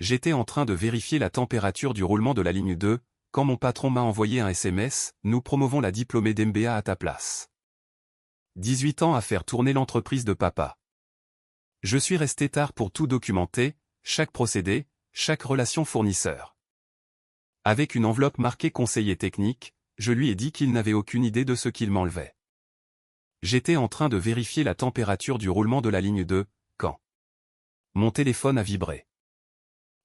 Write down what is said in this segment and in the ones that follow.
J'étais en train de vérifier la température du roulement de la ligne 2, quand mon patron m'a envoyé un SMS, « Nous promovons la diplômée d'MBA à ta place. 18 ans à faire tourner l'entreprise de papa. » Je suis resté tard pour tout documenter, chaque procédé, chaque relation fournisseur. Avec une enveloppe marquée conseiller technique, je lui ai dit qu'il n'avait aucune idée de ce qu'il m'enlevait. J'étais en train de vérifier la température du roulement de la ligne 2, quand mon téléphone a vibré.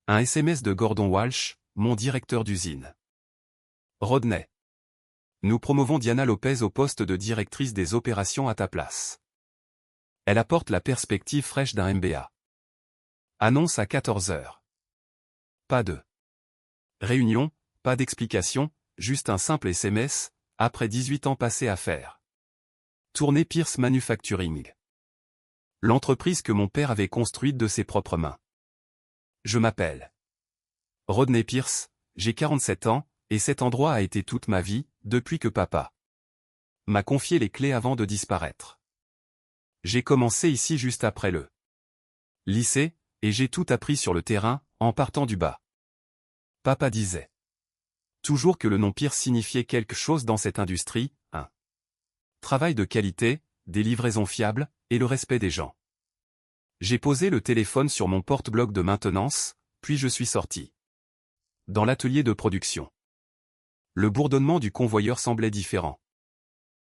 Un SMS de Gordon Walsh, mon directeur d'usine. Rodney. Nous promovons Diana Lopez au poste de directrice des opérations à ta place. Elle apporte la perspective fraîche d'un MBA. Annonce à 14 h. Pas de réunion, pas d'explication, juste un simple SMS, après 18 ans passés à faire tourner Pierce Manufacturing. L'entreprise que mon père avait construite de ses propres mains. Je m'appelle Rodney Pierce, j'ai 47 ans, et cet endroit a été toute ma vie, depuis que papa m'a confié les clés avant de disparaître. J'ai commencé ici juste après le lycée, et j'ai tout appris sur le terrain, en partant du bas. Papa disait toujours que le nom Pierce signifiait quelque chose dans cette industrie, un travail de qualité, des livraisons fiables, et le respect des gens. J'ai posé le téléphone sur mon porte-bloc de maintenance, puis je suis sorti dans l'atelier de production. Le bourdonnement du convoyeur semblait différent.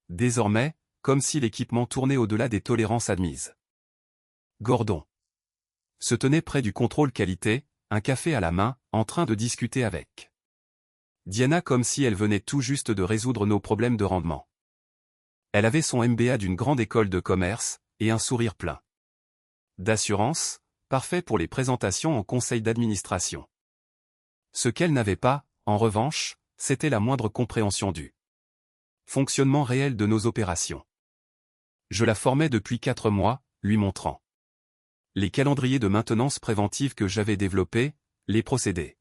Désormais, comme si l'équipement tournait au-delà des tolérances admises. Gordon se tenait près du contrôle qualité, un café à la main, en train de discuter avec Diana comme si elle venait tout juste de résoudre nos problèmes de rendement. Elle avait son MBA d'une grande école de commerce, et un sourire plein d'assurance, parfait pour les présentations en conseil d'administration. Ce qu'elle n'avait pas, en revanche, c'était la moindre compréhension du fonctionnement réel de nos opérations. Je la formais depuis 4 mois, lui montrant les calendriers de maintenance préventive que j'avais développés, les procédés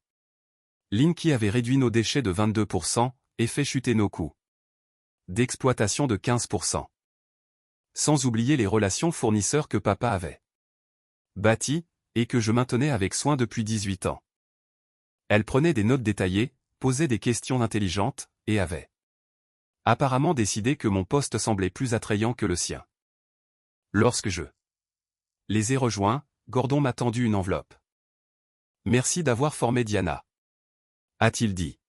Lean qui avait réduit nos déchets de 22% et fait chuter nos coûts d'exploitation de 15%. Sans oublier les relations fournisseurs que papa avait bâties, et que je maintenais avec soin depuis 18 ans. Elle prenait des notes détaillées, posait des questions intelligentes, et avait apparemment décidé que mon poste semblait plus attrayant que le sien. Lorsque je les ai rejoints, Gordon m'a tendu une enveloppe. « Merci d'avoir formé Diana. » a-t-il dit.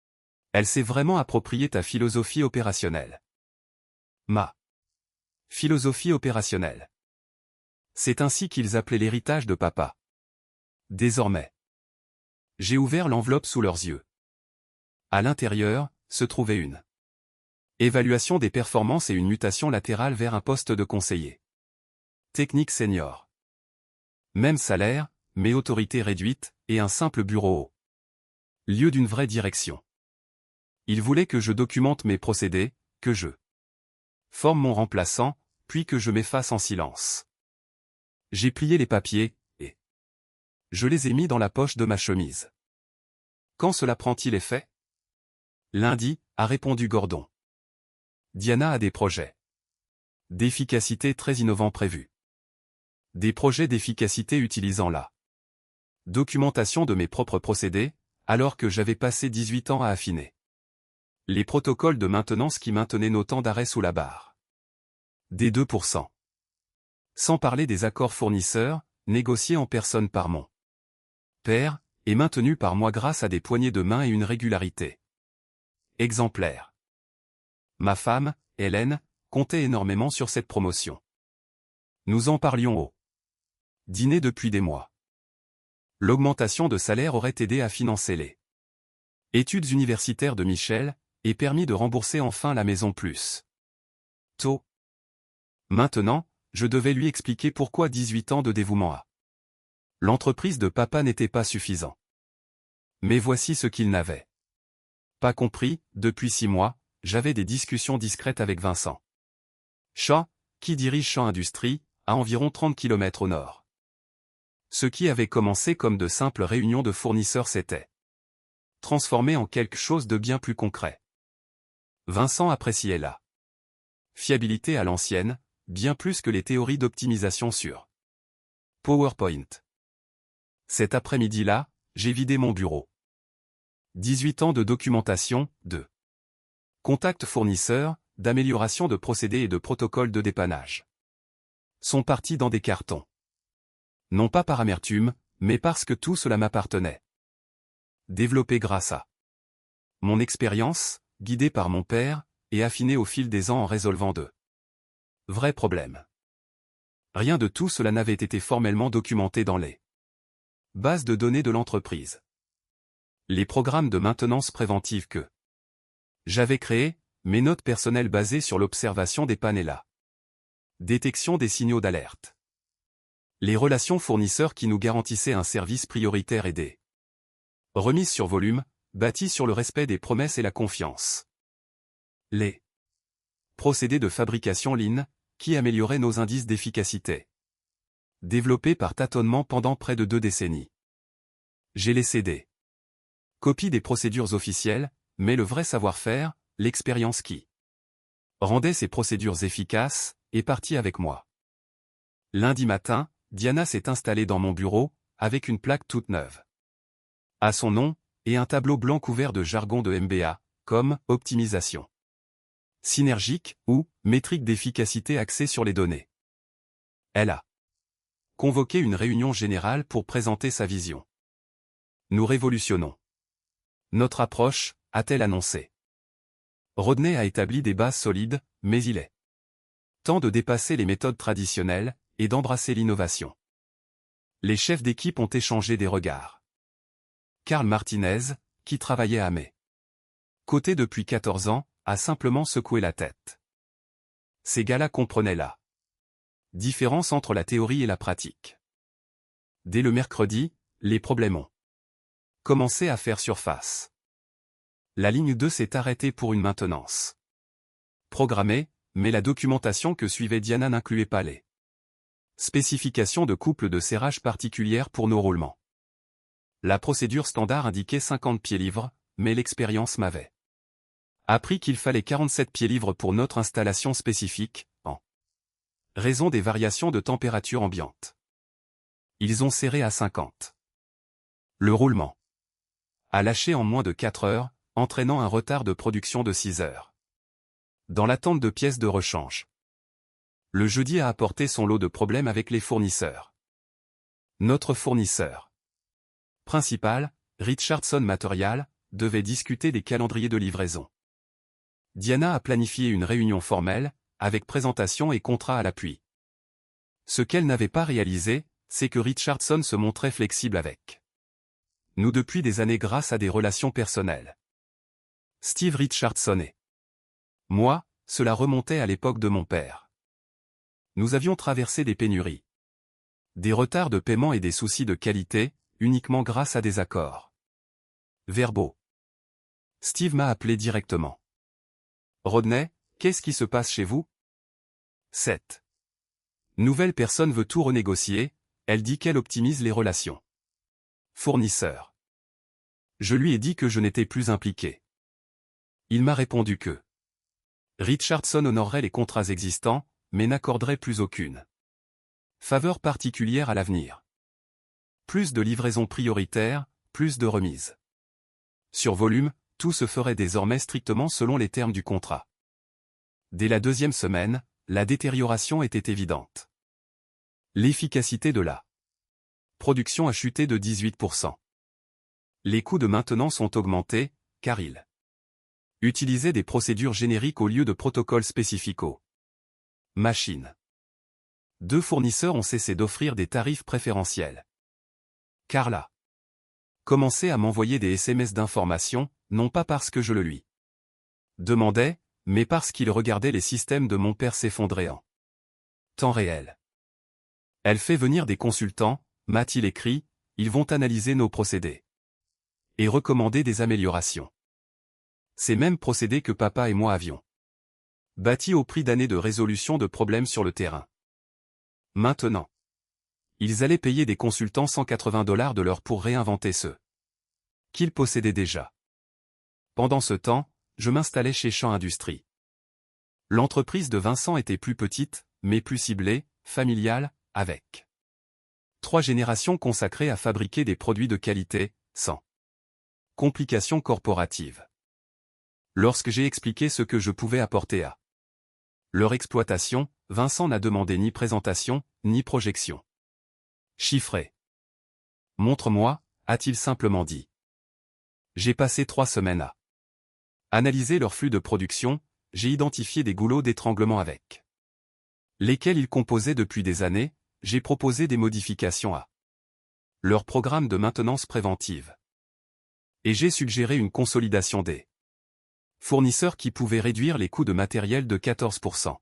« Elle s'est vraiment approprié ta philosophie opérationnelle. » Ma philosophie opérationnelle. C'est ainsi qu'ils appelaient l'héritage de papa. Désormais. J'ai ouvert l'enveloppe sous leurs yeux. À l'intérieur, se trouvait une évaluation des performances et une mutation latérale vers un poste de conseiller technique senior. Même salaire, mais autorité réduite, et un simple bureau haut. Lieu d'une vraie direction. Il voulait que je documente mes procédés, que je forme mon remplaçant, puis que je m'efface en silence. J'ai plié les papiers, et je les ai mis dans la poche de ma chemise. Quand cela prend-il effet? Lundi, a répondu Gordon. Diana a des projets d'efficacité très innovants prévus. Des projets d'efficacité utilisant la documentation de mes propres procédés, alors que j'avais passé 18 ans à affiner les protocoles de maintenance qui maintenaient nos temps d'arrêt sous la barre des 2%. Sans parler des accords fournisseurs, négociés en personne par mon père, et maintenus par moi grâce à des poignées de main et une régularité exemplaire. Ma femme, Hélène, comptait énormément sur cette promotion. Nous en parlions au dîner depuis des mois. L'augmentation de salaire aurait aidé à financer les études universitaires de Michel, et permis de rembourser enfin la maison plus tôt. Maintenant, je devais lui expliquer pourquoi 18 ans de dévouement à l'entreprise de papa n'était pas suffisant. Mais voici ce qu'il n'avait pas compris. Depuis 6 mois, j'avais des discussions discrètes avec Vincent Shaw, qui dirige Shaw Industries, à environ 30 km au nord. Ce qui avait commencé comme de simples réunions de fournisseurs s'était transformé en quelque chose de bien plus concret. Vincent appréciait la fiabilité à l'ancienne, bien plus que les théories d'optimisation sur PowerPoint. Cet après-midi-là, j'ai vidé mon bureau. 18 ans de documentation, de contact fournisseur, d'amélioration de procédés et de protocoles de dépannage sont partis dans des cartons. Non pas par amertume, mais parce que tout cela m'appartenait. Développé grâce à mon expérience, guidé par mon père, et affiné au fil des ans en résolvant de vrais problèmes. Rien de tout cela n'avait été formellement documenté dans les bases de données de l'entreprise. Les programmes de maintenance préventive que j'avais créés, mes notes personnelles basées sur l'observation des pannes et la détection des signaux d'alerte. Les relations fournisseurs qui nous garantissaient un service prioritaire et des remises sur volume, bâties sur le respect des promesses et la confiance. Les procédés de fabrication Lean, qui amélioraient nos indices d'efficacité. Développés par tâtonnement pendant près de 2 décennies. J'ai laissé des copies des procédures officielles, mais le vrai savoir-faire, l'expérience qui rendait ces procédures efficaces, est partie avec moi. Lundi matin, Diana s'est installée dans mon bureau, avec une plaque toute neuve à son nom, et un tableau blanc couvert de jargon de MBA, comme « optimisation synergique » ou « métrique d'efficacité axée sur les données ». Elle a convoqué une réunion générale pour présenter sa vision. Nous révolutionnons notre approche, a-t-elle annoncé. Rodney a établi des bases solides, mais il est temps de dépasser les méthodes traditionnelles et d'embrasser l'innovation. Les chefs d'équipe ont échangé des regards. Karl Martinez, qui travaillait à mes côtés depuis 14 ans, a simplement secoué la tête. Ces gars-là comprenaient la différence entre la théorie et la pratique. Dès le mercredi, les problèmes ont commencé à faire surface. La ligne 2 s'est arrêtée pour une maintenance programmée, mais la documentation que suivait Diana n'incluait pas les spécifications de couple de serrage particulières pour nos roulements. La procédure standard indiquait 50 pieds-livres, mais l'expérience m'avait appris qu'il fallait 47 pieds-livres pour notre installation spécifique, en raison des variations de température ambiante. Ils ont serré à 50. Le roulement a lâché en moins de 4 heures, entraînant un retard de production de 6 heures. Dans l'attente de pièces de rechange. Le jeudi a apporté son lot de problèmes avec les fournisseurs. Notre fournisseur principal, Richardson Material, devait discuter des calendriers de livraison. Diana a planifié une réunion formelle, avec présentation et contrat à l'appui. Ce qu'elle n'avait pas réalisé, c'est que Richardson se montrait flexible avec nous depuis des années grâce à des relations personnelles. Steve Richardson et moi, cela remontait à l'époque de mon père. Nous avions traversé des pénuries, des retards de paiement et des soucis de qualité, uniquement grâce à des accords verbaux. Steve m'a appelé directement. Rodney, qu'est-ce qui se passe chez vous? Cette nouvelle personne veut tout renégocier, elle dit qu'elle optimise les relations. Fournisseur. Je lui ai dit que je n'étais plus impliqué. Il m'a répondu que Richardson honorerait les contrats existants, mais n'accorderait plus aucune faveur particulière à l'avenir. Plus de livraisons prioritaires, plus de remises. Sur volume, tout se ferait désormais strictement selon les termes du contrat. Dès la 2e semaine, la détérioration était évidente. L'efficacité de la production a chuté de 18%. Les coûts de maintenance ont augmenté, car ils utilisaient des procédures génériques au lieu de protocoles spécificaux. Machine. 2 fournisseurs ont cessé d'offrir des tarifs préférentiels. Carla commençait à m'envoyer des SMS d'information, non pas parce que je le lui demandais, mais parce qu'il regardait les systèmes de mon père s'effondrer en temps réel. Elle fait venir des consultants, m'a-t-il écrit, ils vont analyser nos procédés et recommander des améliorations. Ces mêmes procédés que papa et moi avions bâtis au prix d'années de résolution de problèmes sur le terrain. Maintenant, ils allaient payer des consultants $180 de l'heure pour réinventer ce qu'ils possédaient déjà. Pendant ce temps, je m'installais chez Champ Industries. L'entreprise de Vincent était plus petite, mais plus ciblée, familiale, avec 3 générations consacrées à fabriquer des produits de qualité, sans complications corporatives. Lorsque j'ai expliqué ce que je pouvais apporter à leur exploitation, Vincent n'a demandé ni présentation, ni projection chiffrée. Montre-moi, a-t-il simplement dit. J'ai passé 3 semaines à analyser leur flux de production, j'ai identifié des goulots d'étranglement avec lesquels ils composaient depuis des années, j'ai proposé des modifications à leur programme de maintenance préventive. Et j'ai suggéré une consolidation des fournisseurs qui pouvaient réduire les coûts de matériel de 14%.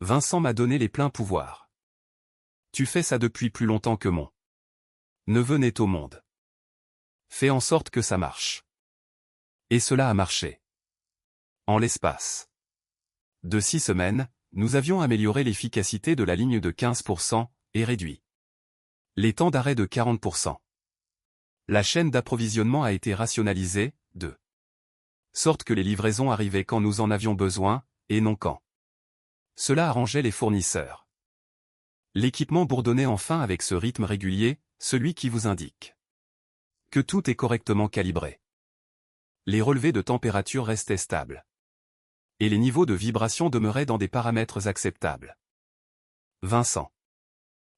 Vincent m'a donné les pleins pouvoirs. Tu fais ça depuis plus longtemps que mon neveu n'est au monde. Fais en sorte que ça marche. Et cela a marché. En l'espace de 6 semaines, nous avions amélioré l'efficacité de la ligne de 15% et réduit les temps d'arrêt de 40%. La chaîne d'approvisionnement a été rationalisée, de sorte que les livraisons arrivaient quand nous en avions besoin, et non quand cela arrangeait les fournisseurs. L'équipement bourdonnait enfin avec ce rythme régulier, celui qui vous indique que tout est correctement calibré. Les relevés de température restaient stables. Et les niveaux de vibration demeuraient dans des paramètres acceptables. Vincent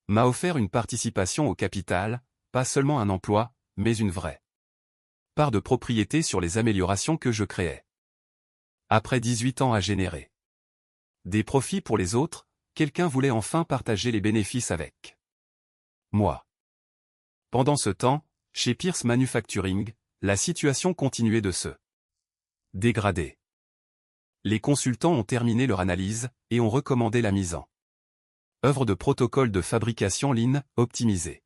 m'a offert une participation au capital, pas seulement un emploi, mais une vraie part de propriété sur les améliorations que je créais. Après 18 ans à générer des profits pour les autres, quelqu'un voulait enfin partager les bénéfices avec moi. Pendant ce temps, chez Pierce Manufacturing, la situation continuait de se dégrader. Les consultants ont terminé leur analyse, et ont recommandé la mise en œuvre de protocoles de fabrication Lean optimisés.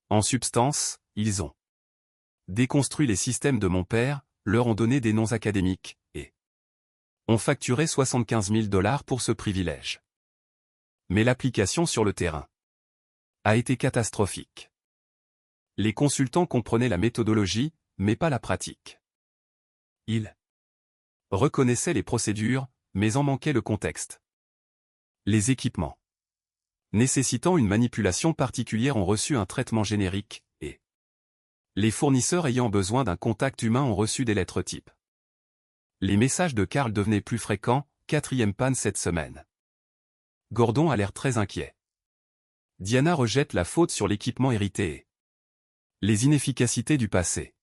En substance, ils ont déconstruit les systèmes de mon père, leur ont donné des noms académiques, et ont facturé $75 000 pour ce privilège. Mais l'application sur le terrain a été catastrophique. Les consultants comprenaient la méthodologie, mais pas la pratique. Ils reconnaissaient les procédures, mais en manquaient le contexte. Les équipements nécessitant une manipulation particulière ont reçu un traitement générique, et les fournisseurs ayant besoin d'un contact humain ont reçu des lettres types. Les messages de Karl devenaient plus fréquents, 4e panne cette semaine. Gordon a l'air très inquiet. Diana rejette la faute sur l'équipement hérité et les inefficacités du passé.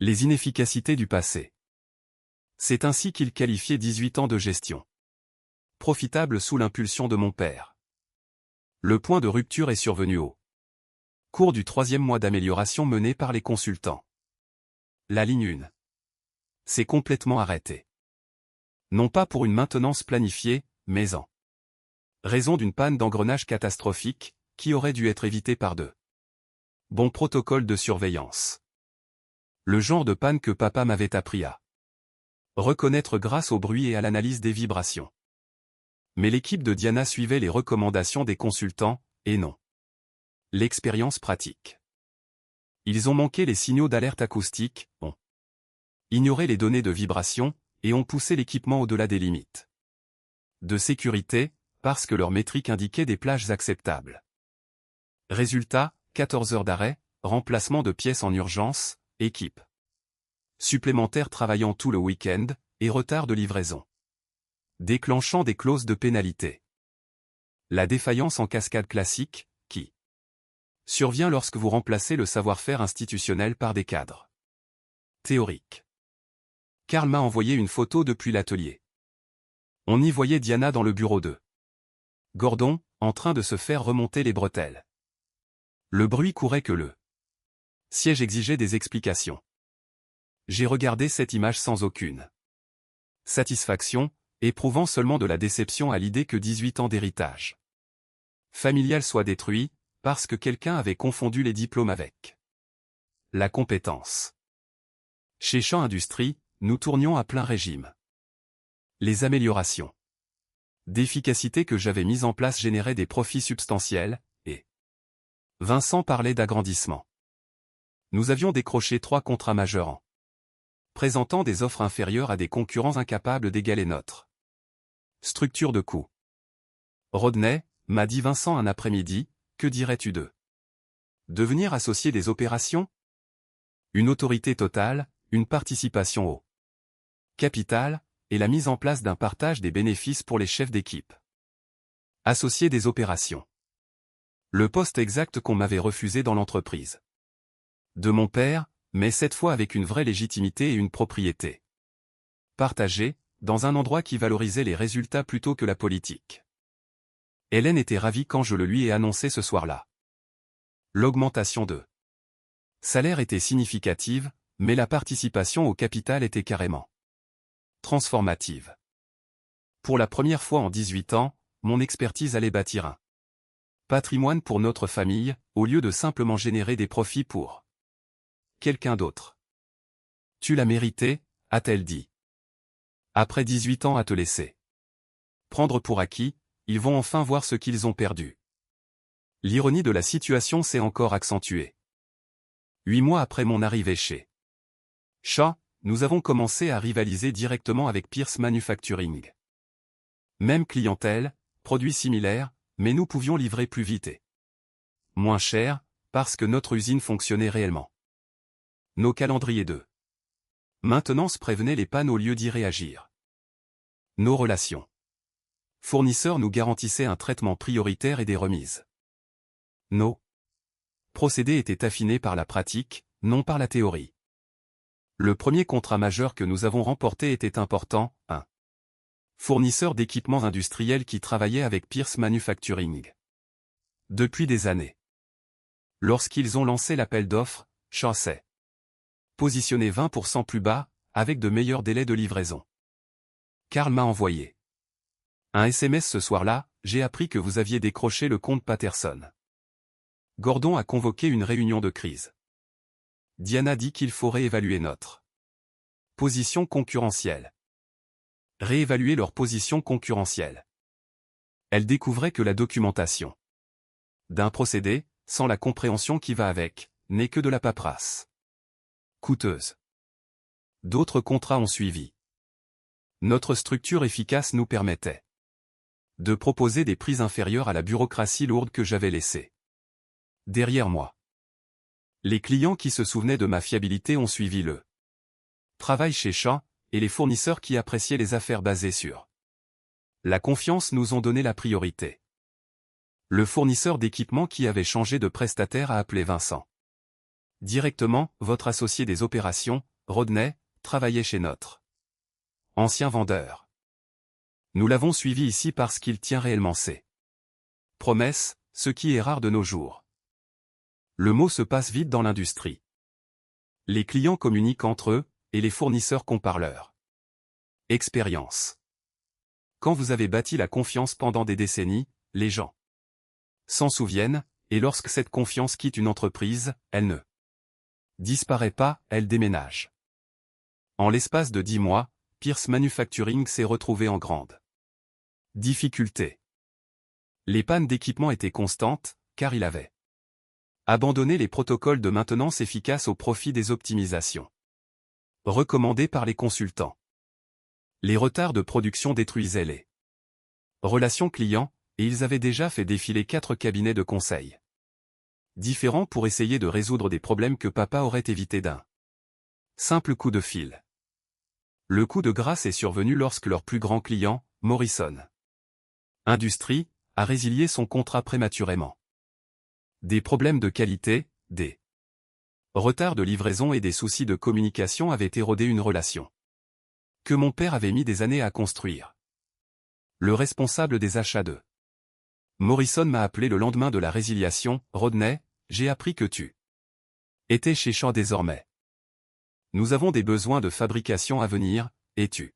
Les inefficacités du passé. C'est ainsi qu'il qualifiait 18 ans de gestion profitable sous l'impulsion de mon père. Le point de rupture est survenu au cours du 3e mois d'amélioration mené par les consultants. La ligne 1 s'est complètement arrêtée. Non pas pour une maintenance planifiée, mais en raison d'une panne d'engrenage catastrophique, qui aurait dû être évitée par de bons protocoles de surveillance. Le genre de panne que papa m'avait appris à reconnaître grâce au bruit et à l'analyse des vibrations. Mais l'équipe de Diana suivait les recommandations des consultants, et non l'expérience pratique. Ils ont manqué les signaux d'alerte acoustique, ont ignoré les données de vibration, et ont poussé l'équipement au-delà des limites de sécurité, parce que leur métrique indiquait des plages acceptables. Résultat, 14 heures d'arrêt, remplacement de pièces en urgence, équipe supplémentaire travaillant tout le week-end, et retard de livraison. Déclenchant des clauses de pénalité. La défaillance en cascade classique, qui survient lorsque vous remplacez le savoir-faire institutionnel par des cadres théoriques. Karl m'a envoyé une photo depuis l'atelier. On y voyait Diana dans le bureau de Gordon, en train de se faire remonter les bretelles. Le bruit courait que le siège exigeait des explications. J'ai regardé cette image sans aucune satisfaction, éprouvant seulement de la déception à l'idée que 18 ans d'héritage familial soient détruits, parce que quelqu'un avait confondu les diplômes avec la compétence. Chez Champ Industrie, nous tournions à plein régime. Les améliorations d'efficacité que j'avais mises en place généraient des profits substantiels, et Vincent parlait d'agrandissement. Nous avions décroché 3 contrats majeurs en présentant des offres inférieures à des concurrents incapables d'égaler notre structure de coût. Rodney, m'a dit Vincent un après-midi, que dirais-tu d'eux? Devenir associé des opérations? Une autorité totale, une participation au capital, et la mise en place d'un partage des bénéfices pour les chefs d'équipe. Associé des opérations. Le poste exact qu'on m'avait refusé dans l'entreprise. De mon père, mais cette fois avec une vraie légitimité et une propriété partagée, dans un endroit qui valorisait les résultats plutôt que la politique. Hélène était ravie quand je le lui ai annoncé ce soir-là. L'augmentation de salaire était significative, mais la participation au capital était carrément transformative. Pour la première fois en 18 ans, mon expertise allait bâtir un patrimoine pour notre famille, au lieu de simplement générer des profits pour quelqu'un d'autre. Tu l'as mérité, a-t-elle dit. Après 18 ans à te laisser prendre pour acquis, ils vont enfin voir ce qu'ils ont perdu. L'ironie de la situation s'est encore accentuée. 8 mois après mon arrivée chez Shaw, nous avons commencé à rivaliser directement avec Pierce Manufacturing. Même clientèle, produits similaires, mais nous pouvions livrer plus vite et moins cher, parce que notre usine fonctionnait réellement. Nos calendriers de maintenance prévenaient les pannes au lieu d'y réagir. Nos relations fournisseurs nous garantissaient un traitement prioritaire et des remises. Nos procédés étaient affinés par la pratique, non par la théorie. Le premier contrat majeur que nous avons remporté était important, un fournisseur d'équipements industriels qui travaillait avec Pierce Manufacturing. Depuis des années. Lorsqu'ils ont lancé l'appel d'offres, Shaw s'est positionné 20% plus bas, avec de meilleurs délais de livraison. Karl m'a envoyé un SMS ce soir-là, j'ai appris que vous aviez décroché le compte Patterson. Gordon a convoqué une réunion de crise. Diana dit qu'il faut réévaluer notre position concurrentielle. Réévaluer leur position concurrentielle. Elle découvrait que la documentation d'un procédé, sans la compréhension qui va avec, n'est que de la paperasse coûteuse. D'autres contrats ont suivi. Notre structure efficace nous permettait de proposer des prix inférieurs à la bureaucratie lourde que j'avais laissée derrière moi. Les clients qui se souvenaient de ma fiabilité ont suivi le travail chez Shaw, et les fournisseurs qui appréciaient les affaires basées sur la confiance nous ont donné la priorité. Le fournisseur d'équipement qui avait changé de prestataire a appelé Vincent. Directement, votre associé des opérations, Rodney, travaillait chez notre ancien vendeur. Nous l'avons suivi ici parce qu'il tient réellement ses promesses, ce qui est rare de nos jours. Le mot se passe vite dans l'industrie. Les clients communiquent entre eux, et les fournisseurs comparent leur expérience. Quand vous avez bâti la confiance pendant des décennies, les gens s'en souviennent, et lorsque cette confiance quitte une entreprise, elle ne disparaît pas, elle déménage. En l'espace de 10 mois, Pierce Manufacturing s'est retrouvé en grande difficulté. Les pannes d'équipement étaient constantes, car il avait abandonné les protocoles de maintenance efficaces au profit des optimisations recommandées par les consultants. Les retards de production détruisaient les relations clients, et ils avaient déjà fait défiler 4 cabinets de conseil différents pour essayer de résoudre des problèmes que papa aurait évités d'un simple coup de fil. Le coup de grâce est survenu lorsque leur plus grand client, Morrison Industries, a résilié son contrat prématurément. Des problèmes de qualité, des retards de livraison et des soucis de communication avaient érodé une relation que mon père avait mis des années à construire. Le responsable des achats de Morrison m'a appelé le lendemain de la résiliation. Rodney, j'ai appris que tu étais chez Shaw désormais. Nous avons des besoins de fabrication à venir, es-tu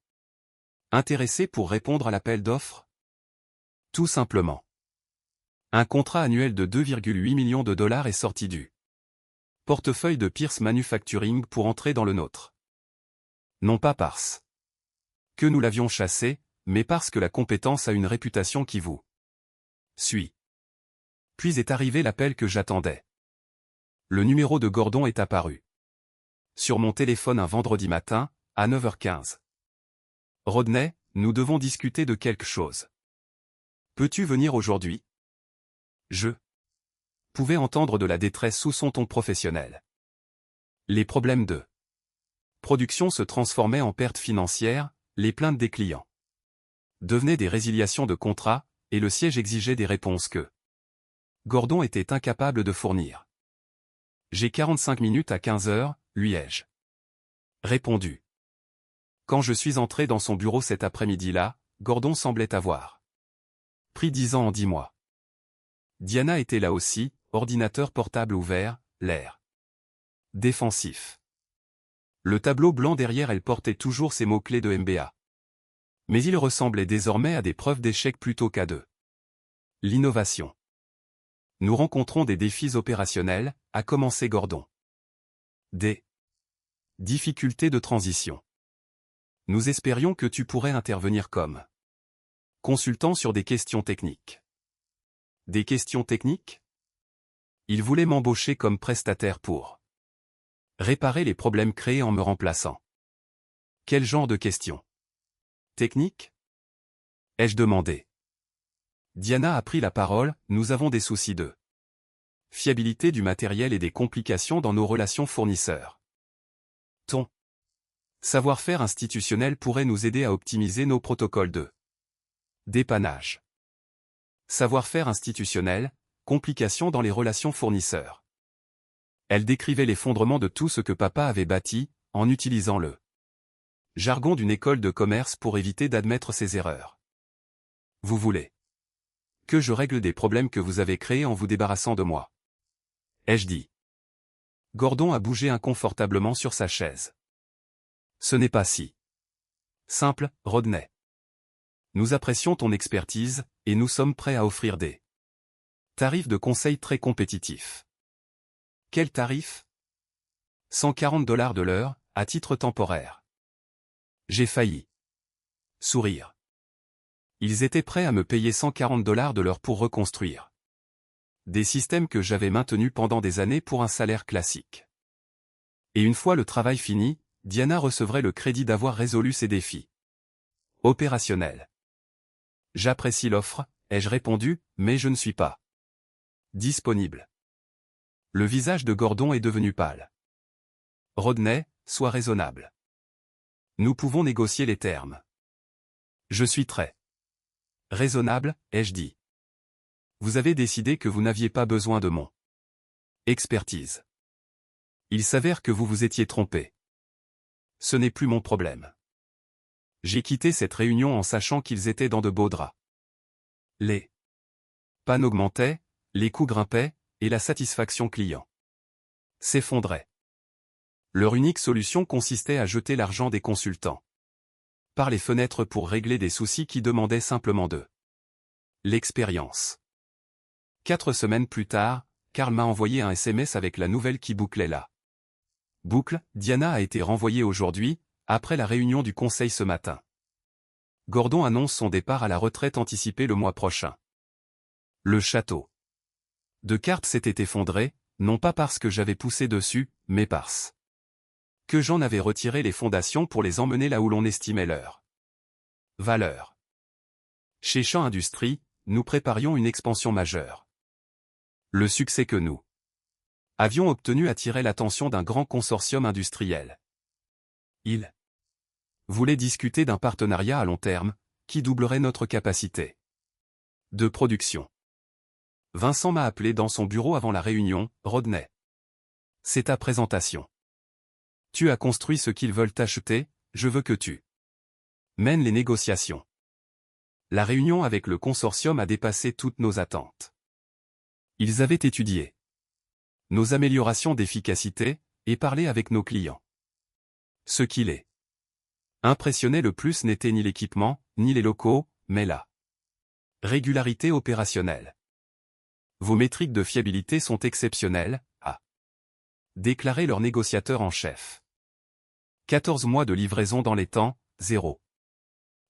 intéressé pour répondre à l'appel d'offres? Tout simplement. Un contrat annuel de 2,8 millions de dollars est sorti du portefeuille de Pierce Manufacturing pour entrer dans le nôtre. Non pas parce que nous l'avions chassé, mais parce que la compétence a une réputation qui vous suit. Puis est arrivé l'appel que j'attendais. Le numéro de Gordon est apparu sur mon téléphone un vendredi matin, à 9h15. Rodney, nous devons discuter de quelque chose. Peux-tu venir aujourd'hui? pouvait entendre de la détresse sous son ton professionnel. Les problèmes de production se transformaient en pertes financières, les plaintes des clients devenaient des résiliations de contrats, et le siège exigeait des réponses que Gordon était incapable de fournir. J'ai 45 minutes à 15 heures, lui ai-je répondu. Quand je suis entré dans son bureau cet après-midi-là, Gordon semblait avoir pris 10 ans en 10 mois. Diana était là aussi, ordinateur portable ouvert, l'air défensif. Le tableau blanc derrière elle portait toujours ses mots-clés de MBA. Mais il ressemblait désormais à des preuves d'échec plutôt qu'à de l'innovation. Nous rencontrons des défis opérationnels, a commencé Gordon. Des difficultés de transition. Nous espérions que tu pourrais intervenir comme consultant sur des questions techniques. Des questions techniques? Il voulait m'embaucher comme prestataire pour réparer les problèmes créés en me remplaçant. Quel genre de questions? Techniques? Ai-je demandé. Diana a pris la parole, nous avons des soucis de fiabilité du matériel et des complications dans nos relations fournisseurs. Ton savoir-faire institutionnel pourrait nous aider à optimiser nos protocoles de dépannage. Savoir-faire institutionnel, complications dans les relations fournisseurs. Elle décrivait l'effondrement de tout ce que papa avait bâti, en utilisant le jargon d'une école de commerce pour éviter d'admettre ses erreurs. Vous voulez que je règle des problèmes que vous avez créés en vous débarrassant de moi? Ai-je dit. Gordon a bougé inconfortablement sur sa chaise. Ce n'est pas si simple, Rodney. Nous apprécions ton expertise, et nous sommes prêts à offrir des tarifs de conseil très compétitifs. Quel tarif? 140 $ de l'heure, à titre temporaire. J'ai failli sourire. Ils étaient prêts à me payer 140 $ de l'heure pour reconstruire des systèmes que j'avais maintenus pendant des années pour un salaire classique. Et une fois le travail fini, Diana recevrait le crédit d'avoir résolu ses défis opérationnels. J'apprécie l'offre, ai-je répondu, mais je ne suis pas disponible. Le visage de Gordon est devenu pâle. Rodney, sois raisonnable. Nous pouvons négocier les termes. Je suis très raisonnable, ai-je dit. Vous avez décidé que vous n'aviez pas besoin de mon expertise. Il s'avère que vous vous étiez trompé. Ce n'est plus mon problème. J'ai quitté cette réunion en sachant qu'ils étaient dans de beaux draps. Les pannes augmentaient, les coûts grimpaient, et la satisfaction client s'effondrait. Leur unique solution consistait à jeter l'argent des consultants par les fenêtres pour régler des soucis qui demandaient simplement de l'expérience. 4 semaines plus tard, Karl m'a envoyé un SMS avec la nouvelle qui bouclait la boucle. Diana a été renvoyée aujourd'hui, après la réunion du conseil ce matin. Gordon annonce son départ à la retraite anticipée le mois prochain. Le château de cartes s'était effondré, non pas parce que j'avais poussé dessus, mais parce que j'en avais retiré les fondations pour les emmener là où l'on estimait leur valeur. Chez Champ Industries, nous préparions une expansion majeure. Le succès que nous avions obtenu attirait l'attention d'un grand consortium industriel. Il voulait discuter d'un partenariat à long terme, qui doublerait notre capacité de production. Vincent m'a appelé dans son bureau avant la réunion, Rodney. C'est ta présentation. Tu as construit ce qu'ils veulent acheter, je veux que tu mènes les négociations. La réunion avec le consortium a dépassé toutes nos attentes. Ils avaient étudié nos améliorations d'efficacité, et parlé avec nos clients. Ce qui les impressionnait le plus n'était ni l'équipement, ni les locaux, mais la régularité opérationnelle. Vos métriques de fiabilité sont exceptionnelles, a déclaré leur négociateur en chef. 14 mois de livraison dans les temps, 0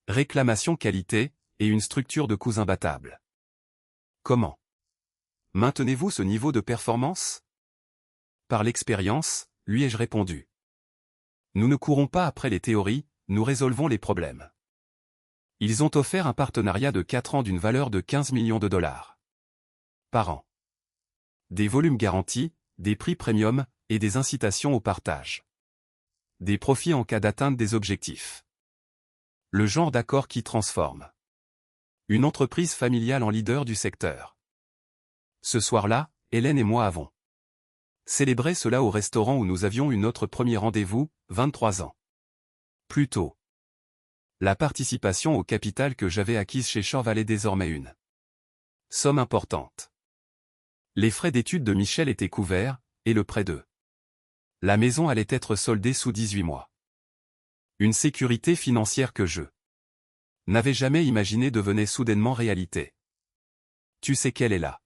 réclamation qualité, et une structure de coûts imbattable. Comment maintenez-vous ce niveau de performance? Par l'expérience, lui ai-je répondu. Nous ne courons pas après les théories, nous résolvons les problèmes. Ils ont offert un partenariat de 4 ans d'une valeur de 15 millions de $ par an. Des volumes garantis, des prix premium, et des incitations au partage. Des profits en cas d'atteinte des objectifs. Le genre d'accord qui transforme. Une entreprise familiale en leader du secteur. Ce soir-là, Hélène et moi avons célébré cela au restaurant où nous avions eu notre premier rendez-vous, 23 ans plus tôt. La participation au capital que j'avais acquise chez Shaw valait désormais une somme importante. Les frais d'études de Michel étaient couverts, et le prêt de la maison allait être soldé sous 18 mois. Une sécurité financière que je n'avais jamais imaginé devenait soudainement réalité. Tu sais quelle est la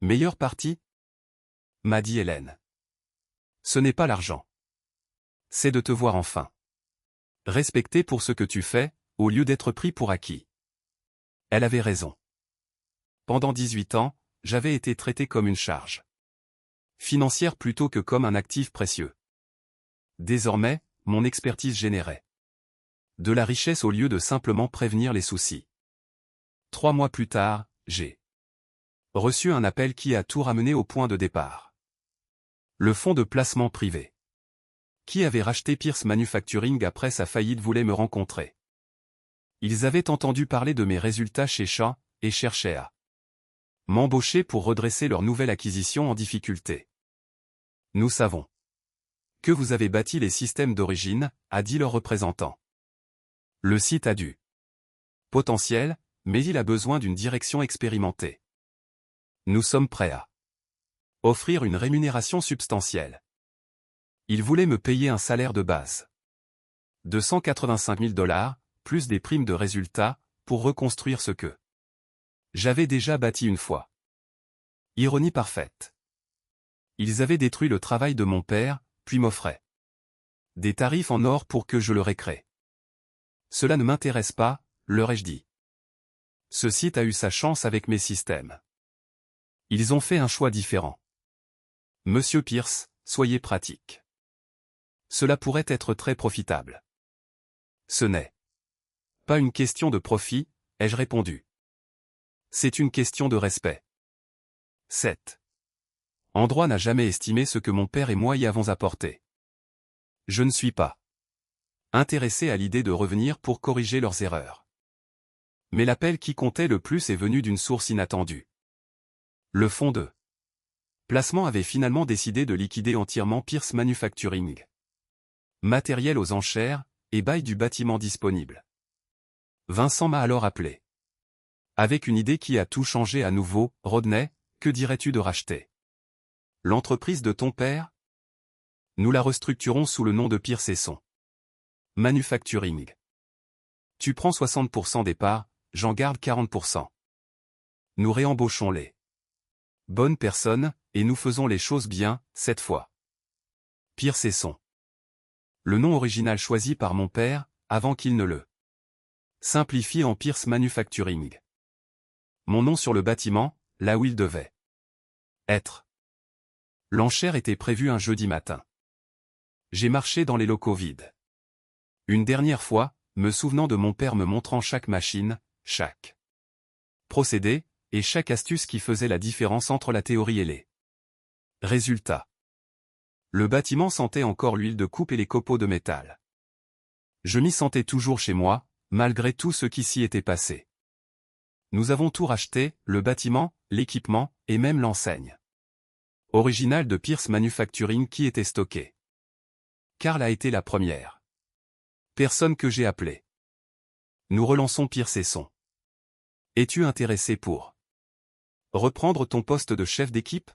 meilleure partie? M'a dit Hélène. Ce n'est pas l'argent. C'est de te voir enfin respecté pour ce que tu fais, au lieu d'être pris pour acquis. Elle avait raison. Pendant 18 ans, j'avais été traité comme une charge financière plutôt que comme un actif précieux. Désormais, mon expertise générait de la richesse au lieu de simplement prévenir les soucis. 3 mois plus tard, j'ai reçu un appel qui a tout ramené au point de départ. Le fonds de placement privé qui avait racheté Pierce Manufacturing après sa faillite voulait me rencontrer. Ils avaient entendu parler de mes résultats chez Shaw, et cherchaient à m'embaucher pour redresser leur nouvelle acquisition en difficulté. Nous savons que vous avez bâti les systèmes d'origine, a dit leur représentant. Le site a du potentiel, mais il a besoin d'une direction expérimentée. Nous sommes prêts à offrir une rémunération substantielle. Ils voulaient me payer un salaire de base de 185 000 $, plus des primes de résultats, pour reconstruire ce que j'avais déjà bâti une fois. Ironie parfaite. Ils avaient détruit le travail de mon père, puis m'offraient des tarifs en or pour que je le récrée. Cela ne m'intéresse pas, leur ai-je dit. Ce site a eu sa chance avec mes systèmes. Ils ont fait un choix différent. Monsieur Pierce, soyez pratique. Cela pourrait être très profitable. Ce n'est pas une question de profit, ai-je répondu. C'est une question de respect. 7. Endroit n'a jamais estimé ce que mon père et moi y avons apporté. Je ne suis pas intéressé à l'idée de revenir pour corriger leurs erreurs. Mais l'appel qui comptait le plus est venu d'une source inattendue. Le fonds de placement avait finalement décidé de liquider entièrement Pierce Manufacturing. Matériel aux enchères, et bail du bâtiment disponible. Vincent m'a alors appelé. Avec une idée qui a tout changé à nouveau, Rodney, que dirais-tu de racheter l'entreprise de ton père? Nous la restructurons sous le nom de Pierce & Son Manufacturing. Tu prends 60% des parts, j'en garde 40%. Nous réembauchons les bonnes personnes, et nous faisons les choses bien, cette fois. Pierce & Son. Le nom original choisi par mon père, avant qu'il ne le simplifie en Pierce Manufacturing. Mon nom sur le bâtiment, là où il devait être. L'enchère était prévue un jeudi matin. J'ai marché dans les locaux vides. Une dernière fois, me souvenant de mon père me montrant chaque machine, chaque procédé, et chaque astuce qui faisait la différence entre la théorie et les résultats. Le bâtiment sentait encore l'huile de coupe et les copeaux de métal. Je m'y sentais toujours chez moi, malgré tout ce qui s'y était passé. Nous avons tout racheté, le bâtiment, l'équipement, et même l'enseigne originale de Pierce Manufacturing qui était stockée. Carl a été la première personne que j'ai appelée. Nous relançons Pierce & Son. Es-tu intéressé pour reprendre ton poste de chef d'équipe?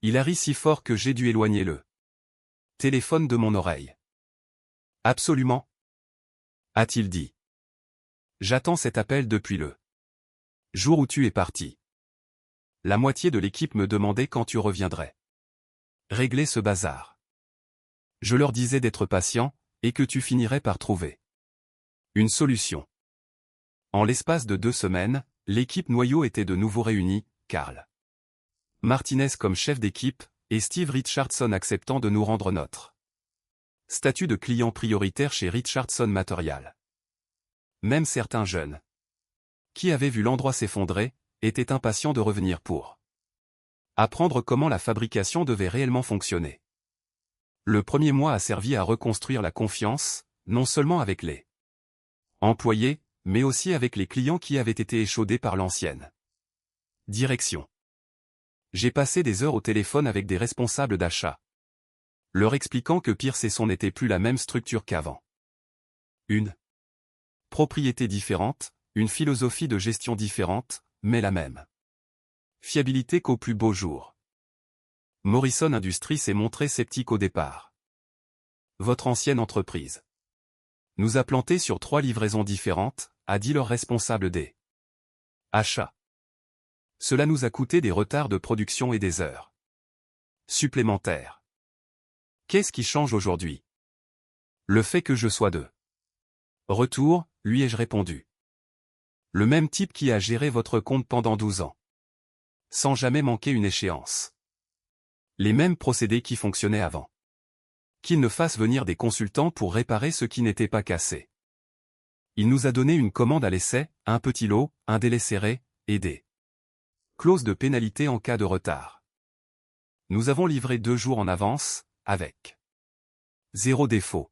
Il a ri si fort que j'ai dû éloigner le téléphone de mon oreille. Absolument, a-t-il dit. J'attends cet appel depuis le jour où tu es parti. La moitié de l'équipe me demandait quand tu reviendrais régler ce bazar. Je leur disais d'être patient, et que tu finirais par trouver une solution. En l'espace de 2 semaines, l'équipe noyau était de nouveau réunie, Carl Martinez comme chef d'équipe, et Steve Richardson acceptant de nous rendre notre statut de client prioritaire chez Richardson Material. Même certains jeunes, qui avaient vu l'endroit s'effondrer, étaient impatients de revenir pour Apprendre comment la fabrication devait réellement fonctionner. Le premier mois a servi à reconstruire la confiance, non seulement avec les employés, mais aussi avec les clients qui avaient été échaudés par l'ancienne direction. J'ai passé des heures au téléphone avec des responsables d'achat, leur expliquant que Pierce & Son n'était plus la même structure qu'avant. Une propriété différente, une philosophie de gestion différente, mais la même fiabilité qu'au plus beau jour. Morrison Industries s'est montré sceptique au départ. Votre ancienne entreprise nous a planté sur 3 livraisons différentes, a dit leur responsable des achats. Cela nous a coûté des retards de production et des heures supplémentaires. Qu'est-ce qui change aujourd'hui? Le fait que je sois de retour, lui ai-je répondu. Le même type qui a géré votre compte pendant 12 ans. Sans jamais manquer une échéance. Les mêmes procédés qui fonctionnaient avant. Qu'il ne fasse venir des consultants pour réparer ce qui n'était pas cassé. Il nous a donné une commande à l'essai, un petit lot, un délai serré, et des clauses de pénalité en cas de retard. Nous avons livré 2 jours en avance, avec 0 défaut.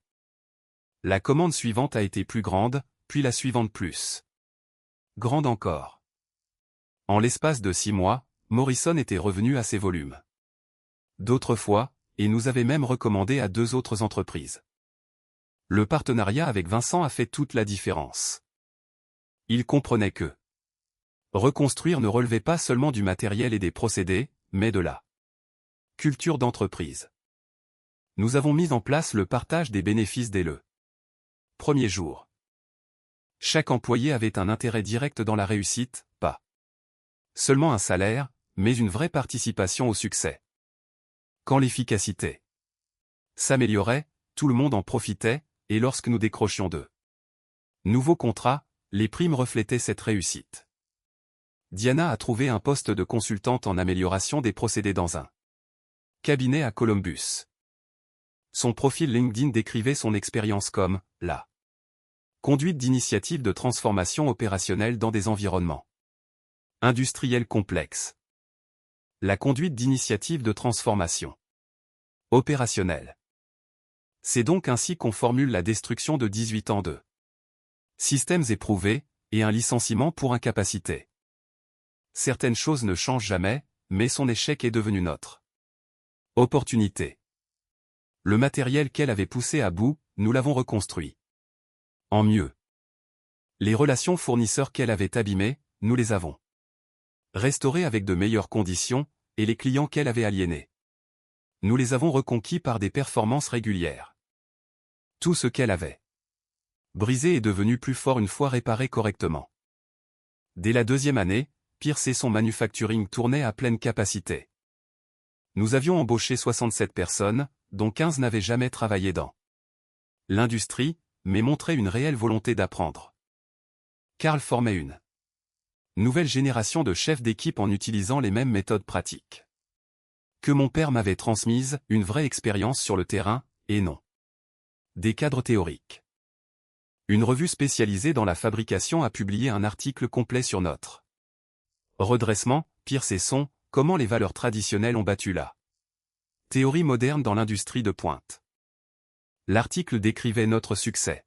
La commande suivante a été plus grande, puis la suivante plus grande encore. En l'espace de 6 mois, Morrison était revenu à ses volumes d'autres fois, et nous avait même recommandé à 2 autres entreprises. Le partenariat avec Vincent a fait toute la différence. Il comprenait que reconstruire ne relevait pas seulement du matériel et des procédés, mais de la culture d'entreprise. Nous avons mis en place le partage des bénéfices dès le premier jour. Chaque employé avait un intérêt direct dans la réussite, pas seulement un salaire, mais une vraie participation au succès. Quand l'efficacité s'améliorait, tout le monde en profitait, et lorsque nous décrochions de nouveaux contrats, les primes reflétaient cette réussite. Diana a trouvé un poste de consultante en amélioration des procédés dans un cabinet à Columbus. Son profil LinkedIn décrivait son expérience comme la conduite d'initiatives de transformation opérationnelle dans des environnements industriels complexes. La conduite d'initiatives de transformation opérationnelle. C'est donc ainsi qu'on formule la destruction de 18 ans de systèmes éprouvés, et un licenciement pour incapacité. Certaines choses ne changent jamais, mais son échec est devenu notre opportunité. Le matériel qu'elle avait poussé à bout, nous l'avons reconstruit. En mieux. Les relations fournisseurs qu'elle avait abîmées, nous les avons restaurées avec de meilleures conditions, et les clients qu'elle avait aliénés. Nous les avons reconquis par des performances régulières. Tout ce qu'elle avait brisé est devenu plus fort une fois réparé correctement. Dès la 2e année, Pierce & Son manufacturing tournait à pleine capacité. Nous avions embauché 67 personnes, dont 15 n'avaient jamais travaillé dans l'industrie, mais montraient une réelle volonté d'apprendre. Carl formait une nouvelle génération de chefs d'équipe en utilisant les mêmes méthodes pratiques que mon père m'avait transmises, une vraie expérience sur le terrain, et non des cadres théoriques. Une revue spécialisée dans la fabrication a publié un article complet sur notre redressement, Pierce & Son, comment les valeurs traditionnelles ont battu la théorie moderne dans l'industrie de pointe. L'article décrivait notre succès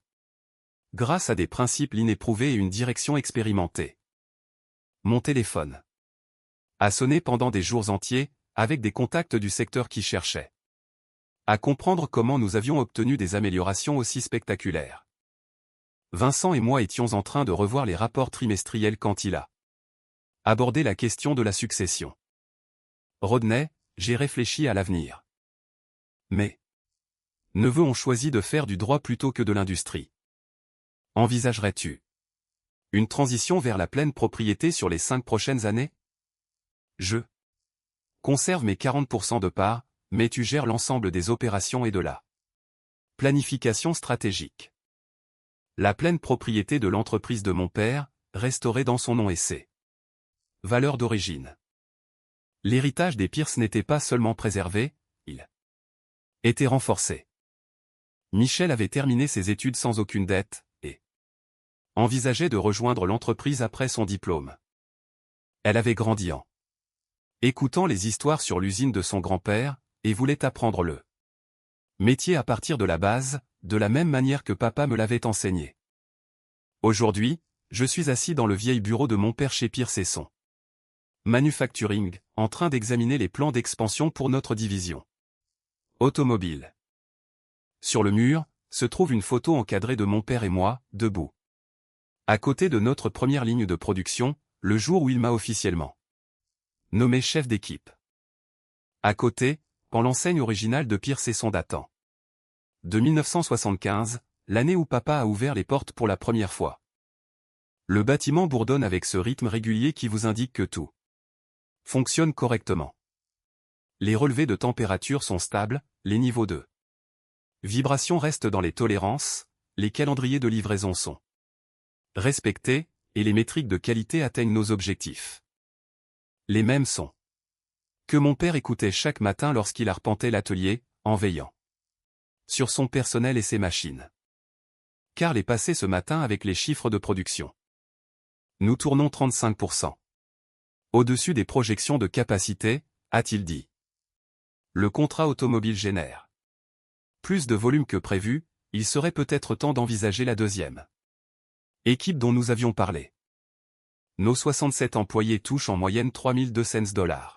grâce à des principes inéprouvés et une direction expérimentée. Mon téléphone a sonné pendant des jours entiers, avec des contacts du secteur qui cherchaient à comprendre comment nous avions obtenu des améliorations aussi spectaculaires. Vincent et moi étions en train de revoir les rapports trimestriels quand il a abordé la question de la succession. Rodney, j'ai réfléchi à l'avenir. Mes neveux ont choisi de faire du droit plutôt que de l'industrie. Envisagerais-tu une transition vers la pleine propriété sur les 5 prochaines années? Je conserve mes 40% de parts, mais tu gères l'ensemble des opérations et de la planification stratégique. La pleine propriété de l'entreprise de mon père, restaurée dans son nom et ses valeurs d'origine. L'héritage des Pierce n'était pas seulement préservé, il était renforcé. Michel avait terminé ses études sans aucune dette, et envisageait de rejoindre l'entreprise après son diplôme. Elle avait grandi en écoutant les histoires sur l'usine de son grand-père, et voulait apprendre le métier à partir de la base, de la même manière que papa me l'avait enseigné. Aujourd'hui, je suis assis dans le vieil bureau de mon père chez Pierce & Son Manufacturing, en train d'examiner les plans d'expansion pour notre division automobile. Sur le mur, se trouve une photo encadrée de mon père et moi, debout à côté de notre première ligne de production, le jour où il m'a officiellement nommé chef d'équipe. À côté, quand l'enseigne originale de Pierce & Son datant de 1975, l'année où papa a ouvert les portes pour la première fois. Le bâtiment bourdonne avec ce rythme régulier qui vous indique que tout fonctionne correctement. Les relevés de température sont stables, les niveaux de vibration restent dans les tolérances, les calendriers de livraison sont respectés, et les métriques de qualité atteignent nos objectifs. Les mêmes sons que mon père écoutait chaque matin lorsqu'il arpentait l'atelier, en veillant sur son personnel et ses machines. Karl est passé ce matin avec les chiffres de production. Nous tournons 35%. Au-dessus des projections de capacité, a-t-il dit. Le contrat automobile génère plus de volume que prévu, il serait peut-être temps d'envisager la deuxième équipe dont nous avions parlé. Nos 67 employés touchent en moyenne $3,200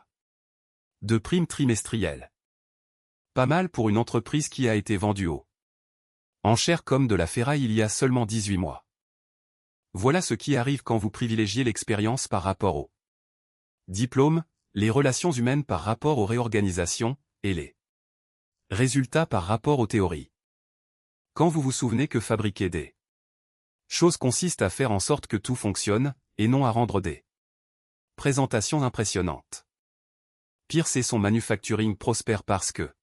de primes trimestrielles. Pas mal pour une entreprise qui a été vendue au enchères comme de la ferraille il y a seulement 18 mois. Voilà ce qui arrive quand vous privilégiez l'expérience par rapport au diplôme, les relations humaines par rapport aux réorganisations, et les résultats par rapport aux théories. Quand vous vous souvenez que fabriquer des choses consiste à faire en sorte que tout fonctionne, et non à rendre des présentations impressionnantes. Pierce & Son Manufacturing prospère parce que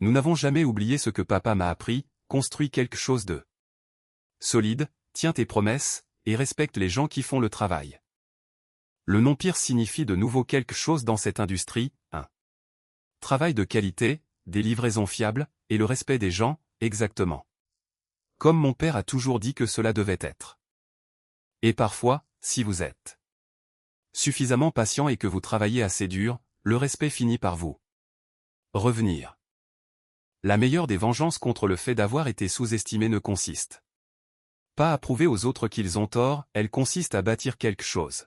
nous n'avons jamais oublié ce que papa m'a appris, construit quelque chose de solide, tient tes promesses, et respecte les gens qui font le travail. Le nom Pierce signifie de nouveau quelque chose dans cette industrie, un travail de qualité, des livraisons fiables, et le respect des gens, exactement. Comme mon père a toujours dit que cela devait être. Et parfois, si vous êtes suffisamment patient et que vous travaillez assez dur, le respect finit par vous revenir. La meilleure des vengeances contre le fait d'avoir été sous-estimé ne consiste pas à prouver aux autres qu'ils ont tort, elle consiste à bâtir quelque chose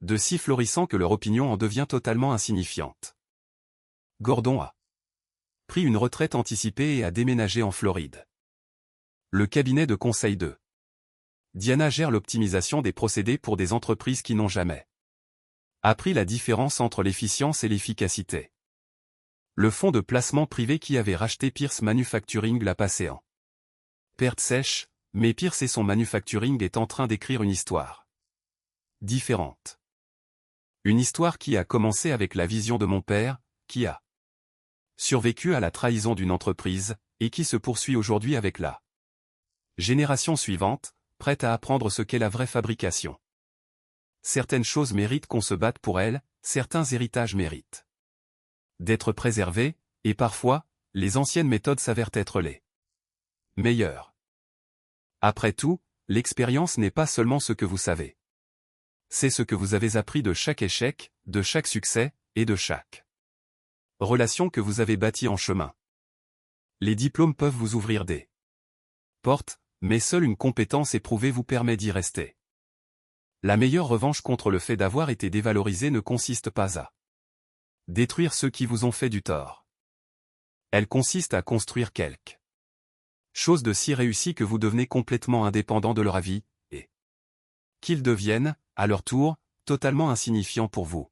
de si florissant que leur opinion en devient totalement insignifiante. Gordon a pris une retraite anticipée et a déménagé en Floride. Le cabinet de conseil de Diana gère l'optimisation des procédés pour des entreprises qui n'ont jamais appris la différence entre l'efficience et l'efficacité. Le fonds de placement privé qui avait racheté Pierce Manufacturing l'a passé en perte sèche, mais Pierce & Son Manufacturing est en train d'écrire une histoire différente. Une histoire qui a commencé avec la vision de mon père, qui a survécu à la trahison d'une entreprise, et qui se poursuit aujourd'hui avec la génération suivante, prête à apprendre ce qu'est la vraie fabrication. Certaines choses méritent qu'on se batte pour elles, certains héritages méritent d'être préservés, et parfois, les anciennes méthodes s'avèrent être les meilleures. Après tout, l'expérience n'est pas seulement ce que vous savez. C'est ce que vous avez appris de chaque échec, de chaque succès, et de chaque relation que vous avez bâtie en chemin. Les diplômes peuvent vous ouvrir des portes, mais seule une compétence éprouvée vous permet d'y rester. La meilleure revanche contre le fait d'avoir été dévalorisé ne consiste pas à détruire ceux qui vous ont fait du tort. Elle consiste à construire quelque chose de si réussi que vous devenez complètement indépendant de leur avis, et qu'ils deviennent, à leur tour, totalement insignifiants pour vous.